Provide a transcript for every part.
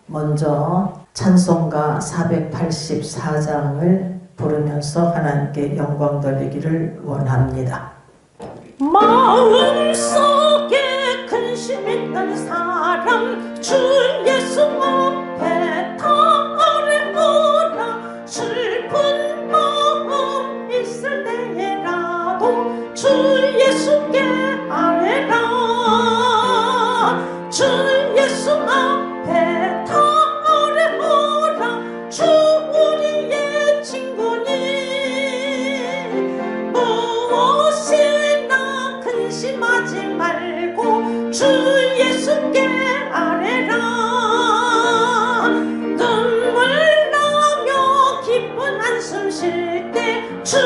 먼저 찬송가 484장을 부르면서 하나님께 영광 돌리기를 원합니다. 마음속에 근심했던 사람 주 예수 앞에 달려오라. 슬픈 마음 있을 때라도 주 예수께 아뢰라. 주 예수 앞에 달려오라. 주 우리의 친구니 무엇이나 근심하지 말고 주 예수께 아뢰라. 눈물 나며 기쁜 한숨 쉴 때 주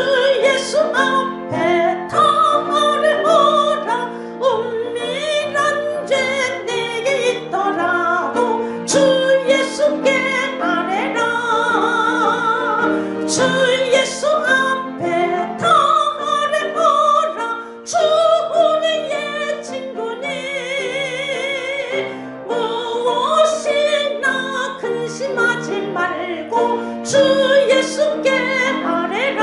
예수 앞에 달려오라. 은밀한 죄 내게 있더라도 주 예수께 아뢰라. 주 예수 앞에 달려오라. 주 우리의 친구니 무엇이나 근심하지 말고 주 예수께 아뢰라.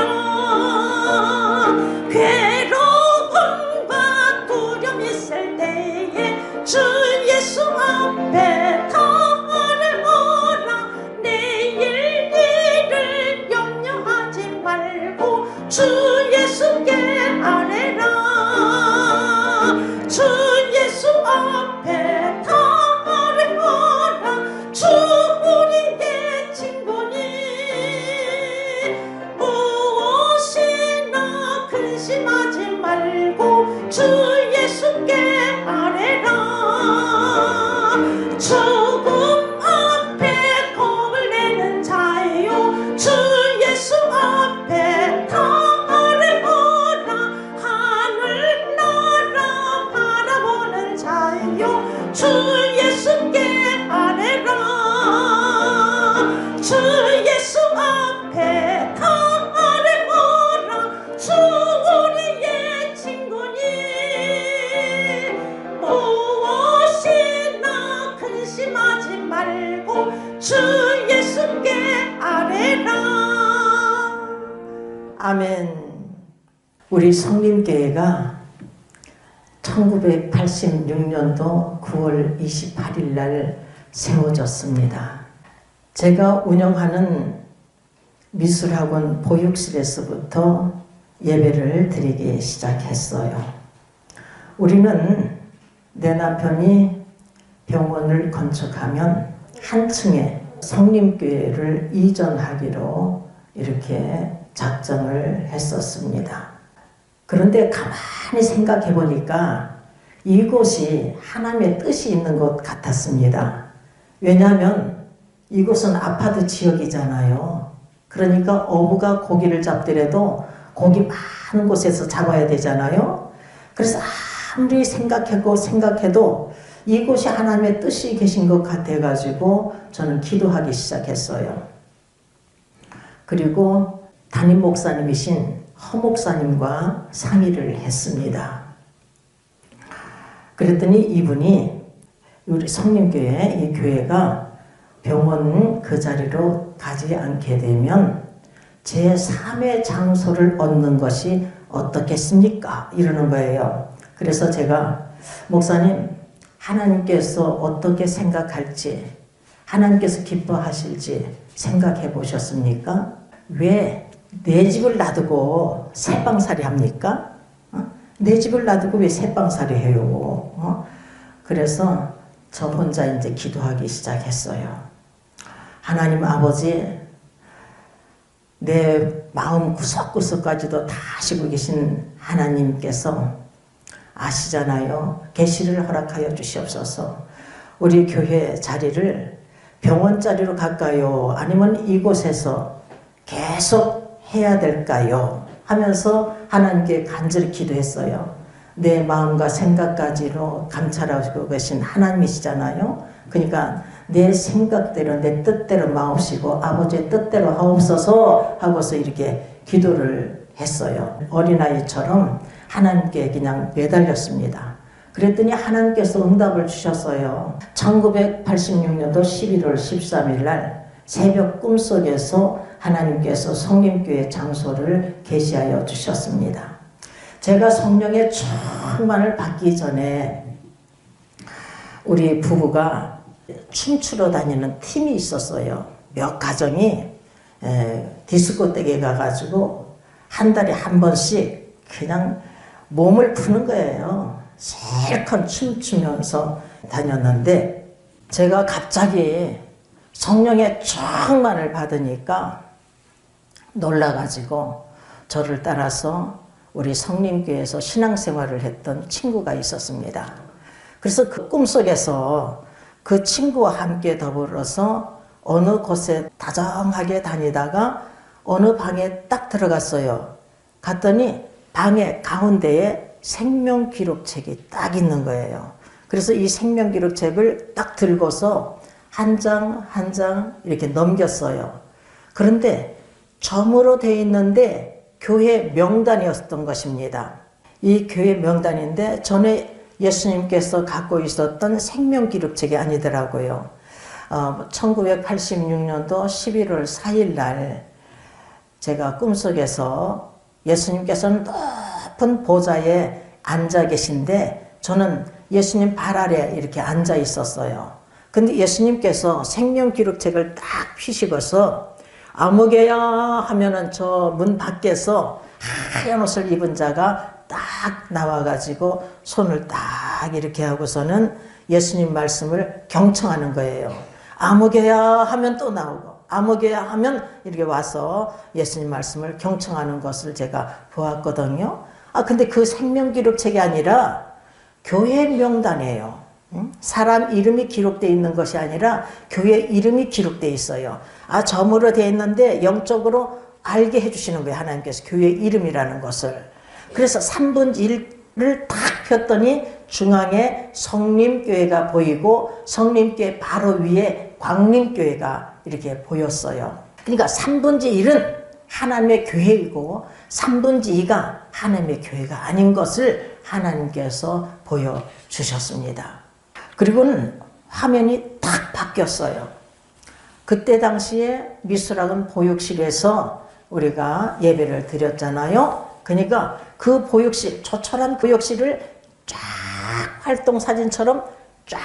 괴로움과 두려움 있을 때에 주 예수 앞에 달려오라. 내일 일을 염려하지 말고 주 예수께 아뢰라. 주 예수 앞에 달려오라. 주 우리의 친구니 무엇이나 근심하지 말고 주 예수께 아뢰라. 죽음 앞에 겁을 내는 자요 주 예수 앞에 달려오라. 하늘나라 바라보는 자요 주 예수께 아뢰라. 주 예수 앞에 달려오라. 주 우리의 친구니 무엇이나 근심하지 말고 주 예수께 아뢰라. 아멘. 우리 성림교회가 1986년도 9월 28일 날 세워졌습니다. 제가 운영하는 미술학원 보육실에서부터 예배를 드리기 시작했어요. 우리는 내 남편이 병원을 건축하면 한 층에 성림교회를 이전하기로 이렇게 작정을 했었습니다. 그런데 가만히 생각해 보니까 이곳이 하나님의 뜻이 있는 것 같았습니다. 왜냐하면 이곳은 아파트 지역이잖아요. 그러니까 어부가 고기를 잡더라도 고기 많은 곳에서 잡아야 되잖아요. 그래서 아무리 생각해도 이곳이 하나님의 뜻이 계신 것 같아가지고 저는 기도하기 시작했어요. 그리고 담임 목사님이신 허 목사님과 상의를 했습니다. 그랬더니 이분이 우리 성림교회 이 교회가 병원 그 자리로 가지 않게 되면 제3의 장소를 얻는 것이 어떻겠습니까? 이러는 거예요. 그래서 제가 목사님 하나님께서 어떻게 생각할지 하나님께서 기뻐하실지 생각해 보셨습니까? 왜 내 집을 놔두고 새방살이 합니까? 내 집을 놔두고 왜 새방살이 해요? 그래서 저 혼자 이제 기도하기 시작했어요. 하나님 아버지, 내 마음 구석구석까지도 다 아시고 계신 하나님께서 아시잖아요. 계시를 허락하여 주시옵소서. 우리 교회 자리를 병원 자리로 갈까요? 아니면 이곳에서 계속 해야 될까요? 하면서 하나님께 간절히 기도했어요. 내 마음과 생각까지로 감찰하시고 계신 하나님이시잖아요. 그러니까 내 생각대로 내 뜻대로 마옵시고 아버지의 뜻대로 하옵소서 하고서 이렇게 기도를 했어요. 어린아이처럼 하나님께 그냥 매달렸습니다. 그랬더니 하나님께서 응답을 주셨어요. 1986년도 11월 13일 날 새벽 꿈속에서 하나님께서 성림교회 장소를 계시하여 주셨습니다. 제가 성령의 충만을 받기 전에 우리 부부가 춤추러 다니는 팀이 있었어요. 몇 가정이 디스코 댁에 가가지고 한 달에 한 번씩 그냥 몸을 푸는 거예요. 실컷 춤추면서 다녔는데 제가 갑자기 성령의 충만을 받으니까 놀라가지고 저를 따라서 우리 성림교회에서 신앙생활을 했던 친구가 있었습니다. 그래서 그 꿈속에서 그 친구와 함께 더불어서 어느 곳에 다정하게 다니다가 어느 방에 딱 들어갔어요. 갔더니 방의 가운데에 생명기록책이 딱 있는 거예요. 그래서 이 생명기록책을 딱 들고서 한 장 한 장 이렇게 넘겼어요. 그런데 점으로 되어 있는데 교회 명단이었던 것입니다. 이 교회 명단인데 전에 예수님께서 갖고 있었던 생명기록책이 아니더라고요. 1986년도 11월 4일 날 제가 꿈속에서 예수님께서는 높은 보좌에 앉아 계신데 저는 예수님 발 아래 이렇게 앉아 있었어요. 근데 예수님께서 생명기록책을 딱 펴시고서 아무개야 하면은 저 문 밖에서 하얀 옷을 입은 자가 딱 나와가지고 손을 딱 이렇게 하고서는 예수님 말씀을 경청하는 거예요. 아무개야 하면 또 나오고 아무개야 하면 이렇게 와서 예수님 말씀을 경청하는 것을 제가 보았거든요. 근데 그 생명기록책이 아니라 교회 명단이에요. 사람 이름이 기록되어 있는 것이 아니라 교회 이름이 기록되어 있어요. 점으로 되어 있는데 영적으로 알게 해주시는 거예요. 하나님께서 교회 이름이라는 것을. 그래서 3분의 1을 탁 폈더니 중앙에 성림교회가 보이고 성림교회 바로 위에 광림교회가 이렇게 보였어요. 그러니까 3분의 1은 하나님의 교회이고 3분의 2가 하나님의 교회가 아닌 것을 하나님께서 보여주셨습니다. 그리고는 화면이 탁 바뀌었어요. 그때 당시에 미술학원 보육실에서 우리가 예배를 드렸잖아요. 그러니까 그 보육실, 조촐한 보육실을 쫙 활동사진처럼 쫙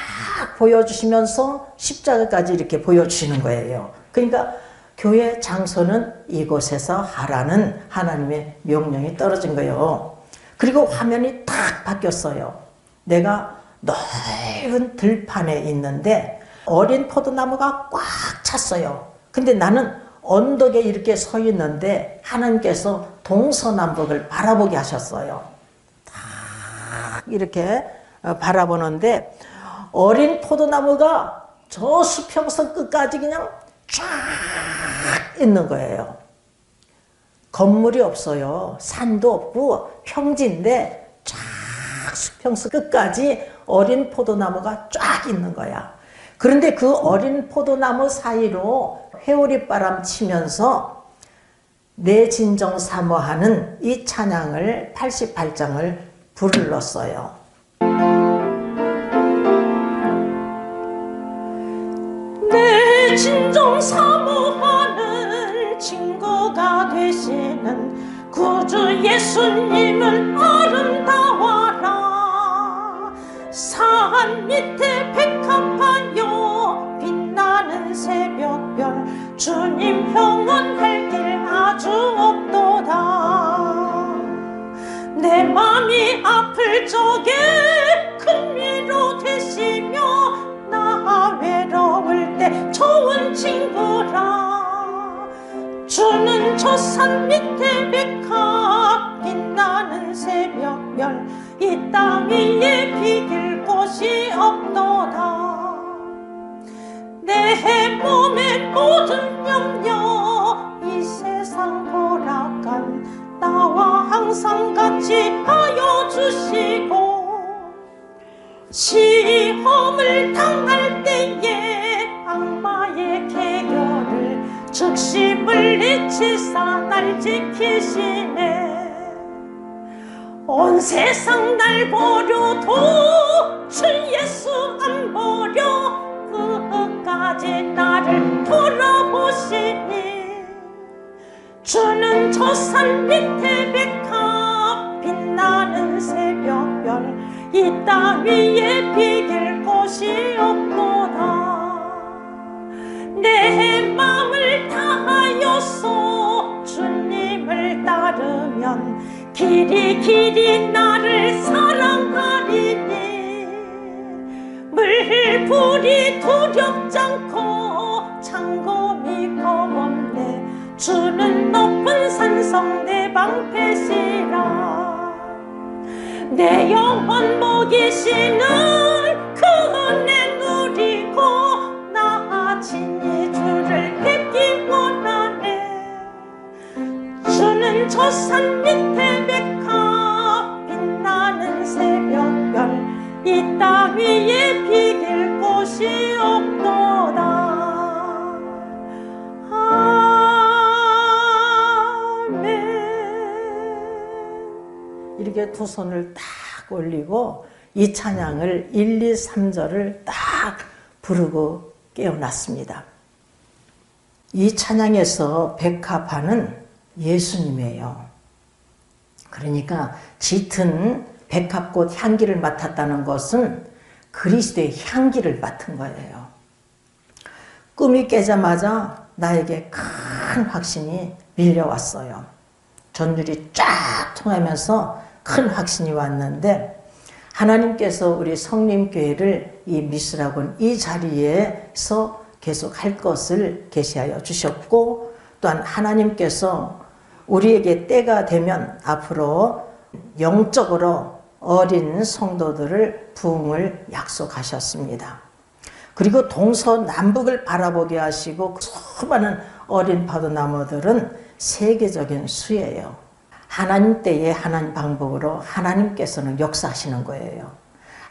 보여주시면서 십자가까지 이렇게 보여주시는 거예요. 그러니까 교회 장소는 이곳에서 하라는 하나님의 명령이 떨어진 거예요. 그리고 화면이 탁 바뀌었어요. 내가 넓은 들판에 있는데 어린 포도나무가 꽉 찼어요. 근데 나는 언덕에 이렇게 서 있는데 하나님께서 동서남북을 바라보게 하셨어요. 딱 이렇게 바라보는데 어린 포도나무가 저 수평선 끝까지 그냥 쫙 있는 거예요. 건물이 없어요. 산도 없고 평지인데 쫙 수평선 끝까지 어린 포도나무가 쫙 있는 거야. 그런데 그 어린 포도나무 사이로 회오리 바람 치면서 내 진정 사모하는 이 찬양을 88장을 불렀어요. 내 진정 사모하는 친구가 되시는 구주 예수님은 아름다워라. 산 밑에 백합화요 빛나는 새벽별 주님 평안할 길 아주 없도다. 내 맘이 아플 적에 큰 위로 되시며 나 외로울 때 좋은 친구라. 주는 저 산 밑에 백합 빛나는 새벽별 이 땅 위에 비길 곳이 없도다. 내 몸의 모든 염려 이 세상 보라간 나와 항상 같이 하여 주시고 시험을 당할 때에 악마의 계결을 즉시 물리치사 날 지키시네. 온 세상 날 버려도 주 예수 안 버려 끝까지 나를 돌아보시니 주는 저 산 밑에 백합 빛나는 새벽별 이 땅 위에 비길 곳이 없도다 내 마음을 다하여서 주님을 따르면 길이 나를 사랑하리니 물불이 두렵지 않고 창검이 겁없네 주는 높은 산성 내 방패시라 내 영혼 먹이시는 그 은혜 누리고 나 친히 주를 뵙기 원하네 주는 저 산 밑에 백합 빛나는 새벽별 이 땅 위에 비길 곳이 없도다 이렇게 두 손을 딱 올리고 이 찬양을 1, 2, 3절을 딱 부르고 깨어났습니다. 이 찬양에서 백합화는 예수님이에요. 그러니까 짙은 백합꽃 향기를 맡았다는 것은 그리스도의 향기를 맡은 거예요. 꿈이 깨자마자 나에게 큰 확신이 밀려왔어요. 전율이 쫙 통하면서 큰 확신이 왔는데 하나님께서 우리 성림교회를 이 미스라곤 이 자리에서 계속 할 것을 계시하여 주셨고 또한 하나님께서 우리에게 때가 되면 앞으로 영적으로 어린 성도들을 부흥을 약속하셨습니다. 그리고 동서남북을 바라보게 하시고 수많은 어린 파도나무들은 세계적인 수예요. 하나님 때에 하나님 방법으로 하나님께서는 역사하시는 거예요.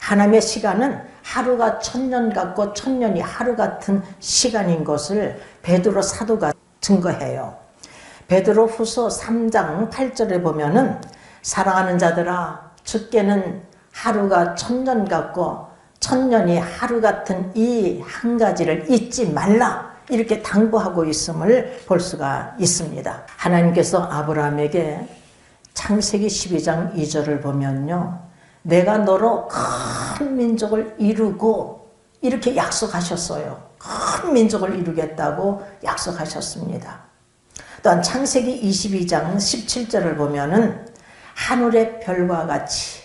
하나님의 시간은 하루가 1000년 같고 1000년이 하루 같은 시간인 것을 베드로 사도가 증거해요. 베드로 후서 3장 8절에 보면은 사랑하는 자들아 주께는 하루가 1000년 같고 1000년이 하루 같은 이 한 가지를 잊지 말라 이렇게 당부하고 있음을 볼 수가 있습니다. 하나님께서 아브라함에게 창세기 12장 2절을 보면요. 내가 너로 큰 민족을 이루고 이렇게 약속하셨어요. 큰 민족을 이루겠다고 약속하셨습니다. 또한 창세기 22장 17절을 보면은 하늘의 별과 같이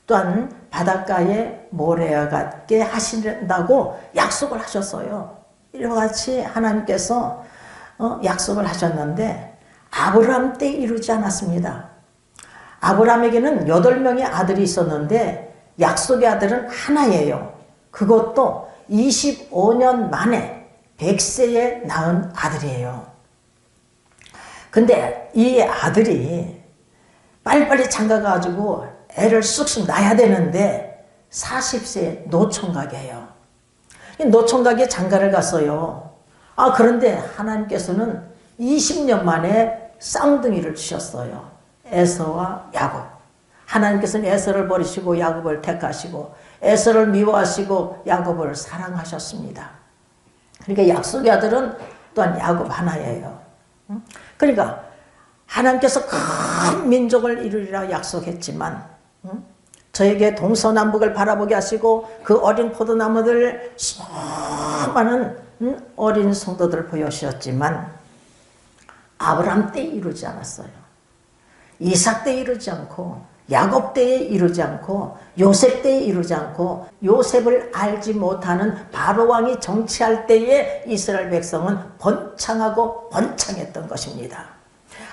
또한 바닷가의 모래와 같게 하신다고 약속을 하셨어요. 이와 같이 하나님께서 약속을 하셨는데 아브라함 때 이루지 않았습니다. 아브라함에게는 8명의 아들이 있었는데 약속의 아들은 하나예요. 그것도 25년 만에 100세에 낳은 아들이에요. 근데 이 아들이 빨리빨리 장가가가지고 애를 쑥쑥 낳아야 되는데 40세에 노총각이에요. 노총각이 장가를 갔어요. 그런데 하나님께서는 20년 만에 쌍둥이를 주셨어요. 에서와 야곱. 하나님께서는 에서를 버리시고 야곱을 택하시고 에서를 미워하시고 야곱을 사랑하셨습니다. 그러니까 약속의 아들은 또한 야곱 하나예요. 그러니까 하나님께서 큰 민족을 이루리라 약속했지만 저에게 동서남북을 바라보게 하시고 그 어린 포도나무들 수많은 어린 성도들을 보여주셨지만 아브라함 때 이루지 않았어요. 이삭 때 이루지 않고 야곱 때에 이루지 않고 요셉 때에 이루지 않고 요셉을 알지 못하는 바로 왕이 정치할 때에 이스라엘 백성은 번창하고 번창했던 것입니다.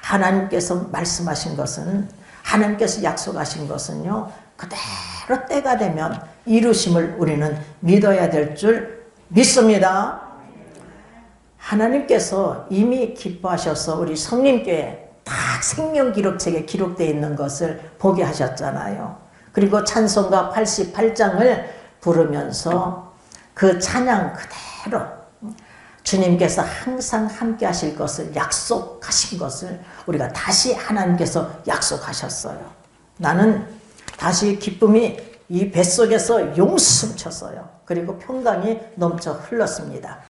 하나님께서 말씀하신 것은 하나님께서 약속하신 것은요 그대로 때가 되면 이루심을 우리는 믿어야 될 줄 믿습니다. 하나님께서 이미 기뻐하셔서 우리 성림교회 다 생명기록책에 기록되어 있는 것을 보게 하셨잖아요. 그리고 찬송가 88장을 부르면서 그 찬양 그대로 주님께서 항상 함께 하실 것을 약속하신 것을 우리가 다시 하나님께서 약속하셨어요. 나는 다시 기쁨이 이 뱃속에서 용숨 쳤어요. 그리고 평강이 넘쳐 흘렀습니다.